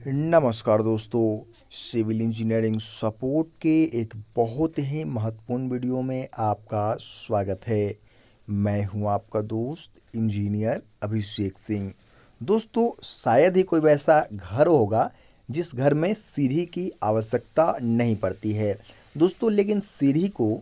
नमस्कार दोस्तों, civil engineering support के एक बहुत ही महत्वपूर्ण वीडियो में आपका स्वागत है। मैं हूं आपका दोस्त इंजीनियर अभिषेक सिंह। दोस्तों, शायद ही कोई वैसा घर होगा जिस घर में सीढ़ी की आवश्यकता नहीं पड़ती है दोस्तों, लेकिन सीढ़ी को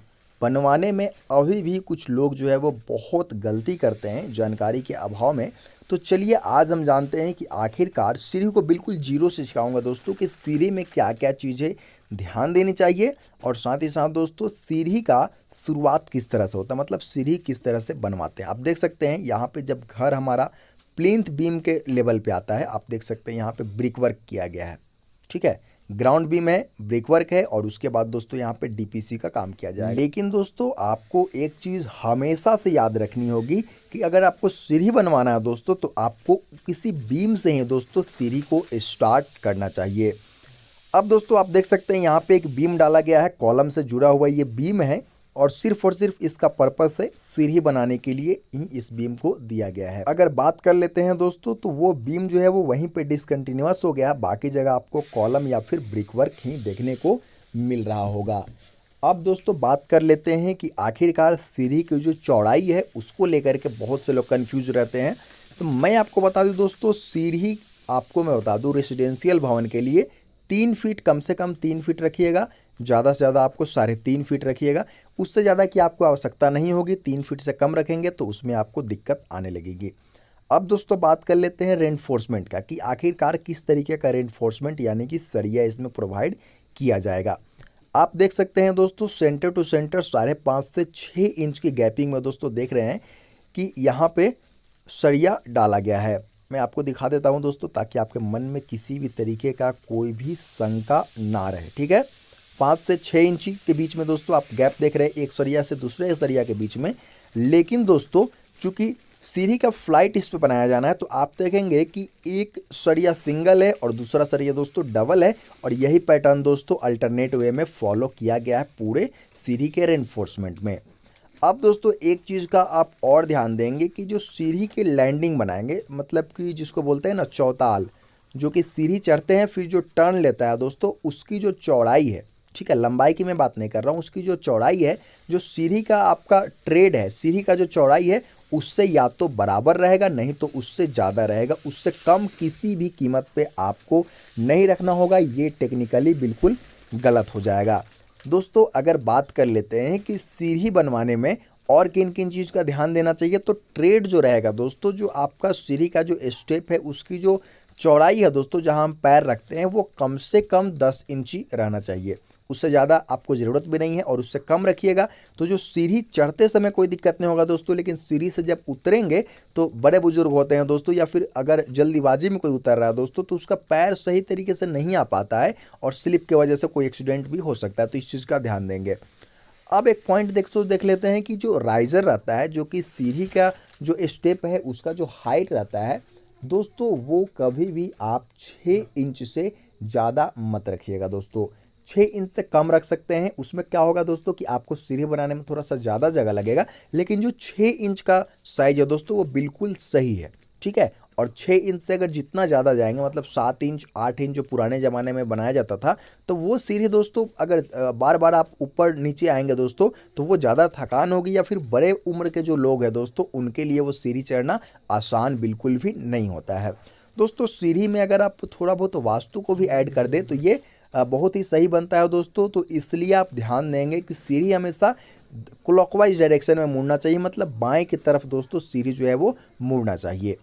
बनवाने में अभी भी कुछ लोग जो है वो बहुत गलती करते हैं जानकारी के अभाव में। तो चलिए आज हम जानते हैं कि आखिरकार सीढ़ी को बिल्कुल जीरो से सिखाऊंगा दोस्तों कि सीढ़ी में क्या क्या चीज़ें ध्यान देनी चाहिए, और साथ ही साथ दोस्तों सीढ़ी का शुरुआत किस तरह से होता है, मतलब सीढ़ी किस तरह से बनवाते हैं। आप देख सकते हैं यहाँ पे जब घर हमारा प्लिंथ बीम के लेवल पे आता है, आप देख सकते हैं यहाँ पे ब्रिक वर्क किया गया है, ठीक है। ग्राउंड बीम है, ब्रिक वर्क है, और उसके बाद दोस्तों यहाँ पे डीपीसी का काम किया जाएगा। लेकिन दोस्तों आपको एक चीज़ हमेशा से याद रखनी होगी कि अगर आपको सीढ़ी बनवाना है दोस्तों, तो आपको किसी बीम से ही दोस्तों सीढ़ी को स्टार्ट करना चाहिए। अब दोस्तों आप देख सकते हैं यहाँ पे एक बीम डाला गया है, कॉलम से जुड़ा हुआ ये बीम है, और सिर्फ इसका पर्पस है सीढ़ी बनाने के लिए ही इस बीम को दिया गया है। अगर बात कर लेते हैं दोस्तों, तो वो बीम जो है वो वहीं पे डिसकंटिन्यूअस हो गया, बाकी जगह आपको कॉलम या फिर ब्रिक वर्क ही देखने को मिल रहा होगा। अब दोस्तों बात कर लेते हैं कि आखिरकार सीढ़ी की जो चौड़ाई है उसको लेकर के बहुत से लोग कंफ्यूज रहते हैं। तो मैं आपको बता दूं दोस्तों, सीढ़ी आपको मैं बता दूं रेसिडेंशियल भवन के लिए 3 फीट, कम से कम 3 फीट रखिएगा, ज़्यादा से ज़्यादा आपको 3.5 फीट रखिएगा। उससे ज़्यादा की आपको आवश्यकता नहीं होगी। 3 फीट से कम रखेंगे तो उसमें आपको दिक्कत आने लगेगी। अब दोस्तों बात कर लेते हैं रेनफोर्समेंट का कि आखिरकार किस तरीके का रेनफोर्समेंट यानी कि सरिया इसमें प्रोवाइड किया जाएगा। आप देख सकते हैं दोस्तों सेंटर टू सेंटर 5.5 से 6 इंच की गैपिंग में दोस्तों देख रहे हैं कि यहाँ पे सरिया डाला गया है। मैं आपको दिखा देता हूं दोस्तों ताकि आपके मन में किसी भी तरीके का कोई भी शंका ना रहे, ठीक है। 5 से 6 इंची के बीच में दोस्तों आप गैप देख रहे हैं एक सरिया से दूसरे सरिया के बीच में। लेकिन दोस्तों चूंकि सीढ़ी का फ्लाइट इस पे बनाया जाना है, तो आप देखेंगे कि एक सरिया सिंगल है और दूसरा सरिया दोस्तों डबल है, और यही पैटर्न दोस्तों अल्टरनेट वे में फॉलो किया गया है पूरे सीढ़ी के रेनफोर्समेंट में। अब दोस्तों एक चीज़ का आप और ध्यान देंगे कि जो सीढ़ी की लैंडिंग बनाएंगे, मतलब कि जिसको बोलते हैं ना चौताल, जो कि सीढ़ी चढ़ते हैं फिर जो टर्न लेता है दोस्तों, उसकी जो चौड़ाई है, ठीक है, लंबाई की मैं बात नहीं कर रहा हूँ, उसकी जो चौड़ाई है, जो सीढ़ी का आपका ट्रेड है, सीढ़ी का जो चौड़ाई है उससे या तो बराबर रहेगा, नहीं तो उससे ज़्यादा रहेगा। उससे कम किसी भी कीमत पे आपको नहीं रखना होगा। ये टेक्निकली बिल्कुल गलत हो जाएगा। दोस्तों अगर बात कर लेते हैं कि सीढ़ी बनवाने में और किन किन चीज़ का ध्यान देना चाहिए, तो ट्रेड जो रहेगा दोस्तों, जो आपका सीढ़ी का जो स्टेप है उसकी जो चौड़ाई है दोस्तों, जहां हम पैर रखते हैं, वो कम से कम 10 इंची रहना चाहिए। उससे ज़्यादा आपको ज़रूरत भी नहीं है, और उससे कम रखिएगा तो जो सीढ़ी चढ़ते समय कोई दिक्कत नहीं होगा दोस्तों। लेकिन सीढ़ी से जब उतरेंगे तो बड़े बुजुर्ग होते हैं दोस्तों, या फिर अगर जल्दीबाजी में कोई उतर रहा है दोस्तों, तो उसका पैर सही तरीके से नहीं आ पाता है, और स्लिप की वजह से कोई एक्सीडेंट भी हो सकता है। तो इस चीज़ का ध्यान देंगे। अब एक पॉइंट देख लेते हैं कि जो राइजर रहता है, जो कि सीढ़ी का जो स्टेप है उसका जो हाइट रहता है दोस्तों, वो कभी भी आप 6 इंच से ज़्यादा मत रखिएगा दोस्तों। 6 इंच से कम रख सकते हैं। उसमें क्या होगा दोस्तों कि आपको सीढ़ी बनाने में थोड़ा सा ज़्यादा जगह लगेगा, लेकिन जो 6 इंच का साइज है दोस्तों वो बिल्कुल सही है, ठीक है। और 6 इंच से अगर जितना ज़्यादा जाएंगे, मतलब 7 इंच 8 इंच जो पुराने ज़माने में बनाया जाता था, तो वो सीढ़ी दोस्तों अगर बार बार आप ऊपर नीचे आएंगे दोस्तों, तो वो ज़्यादा थकान होगी, या फिर बड़े उम्र के जो लोग हैं दोस्तों उनके लिए वो सीढ़ी चढ़ना आसान बिल्कुल भी नहीं होता है दोस्तों। सीढ़ी में अगर आप थोड़ा बहुत वास्तु को भी ऐड कर दें तो ये बहुत ही सही बनता है दोस्तों। तो इसलिए आप ध्यान देंगे कि सीढ़ी हमेशा क्लॉकवाइज डायरेक्शन में मुड़ना चाहिए, मतलब बाएं की तरफ दोस्तों सीढ़ी जो है वो मुड़ना चाहिए।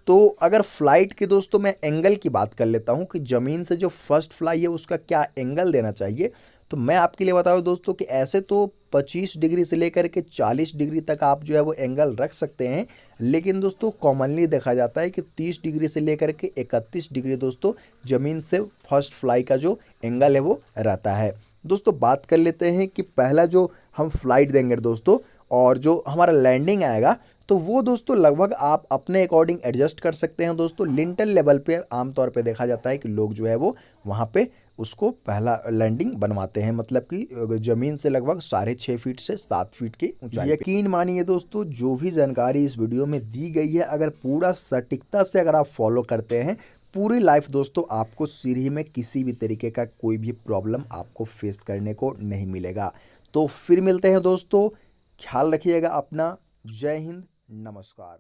तो अगर फ्लाइट की दोस्तों मैं एंगल की बात कर लेता हूं कि ज़मीन से जो फर्स्ट फ्लाई है उसका क्या एंगल देना चाहिए, तो मैं आपके लिए बता दूं दोस्तों कि ऐसे तो 25 डिग्री से लेकर के 40 डिग्री तक आप जो है वो एंगल रख सकते हैं। लेकिन दोस्तों कॉमनली देखा जाता है कि 30 डिग्री से लेकर के 31 डिग्री दोस्तों ज़मीन से फर्स्ट फ्लाई का जो एंगल है वो रहता है। दोस्तों बात कर लेते हैं कि पहला जो हम फ्लाइट देंगे दोस्तों, और जो हमारा लैंडिंग आएगा, तो वो दोस्तों लगभग आप अपने अकॉर्डिंग एडजस्ट कर सकते हैं दोस्तों। लिंटल लेवल पे आमतौर पे देखा जाता है कि लोग जो है वो वहाँ पे उसको पहला लैंडिंग बनवाते हैं, मतलब कि ज़मीन से लगभग 6.5 फीट से 7 फीट की ऊंचाई। यकीन मानिए दोस्तों, जो भी जानकारी इस वीडियो में दी गई है, अगर पूरा सटीकता से अगर आप फॉलो करते हैं, पूरी लाइफ दोस्तों आपको सीढ़ी में किसी भी तरीके का कोई भी प्रॉब्लम आपको फेस करने को नहीं मिलेगा। तो फिर मिलते हैं दोस्तों, ख्याल रखिएगा अपना। जय हिंद, नमस्कार।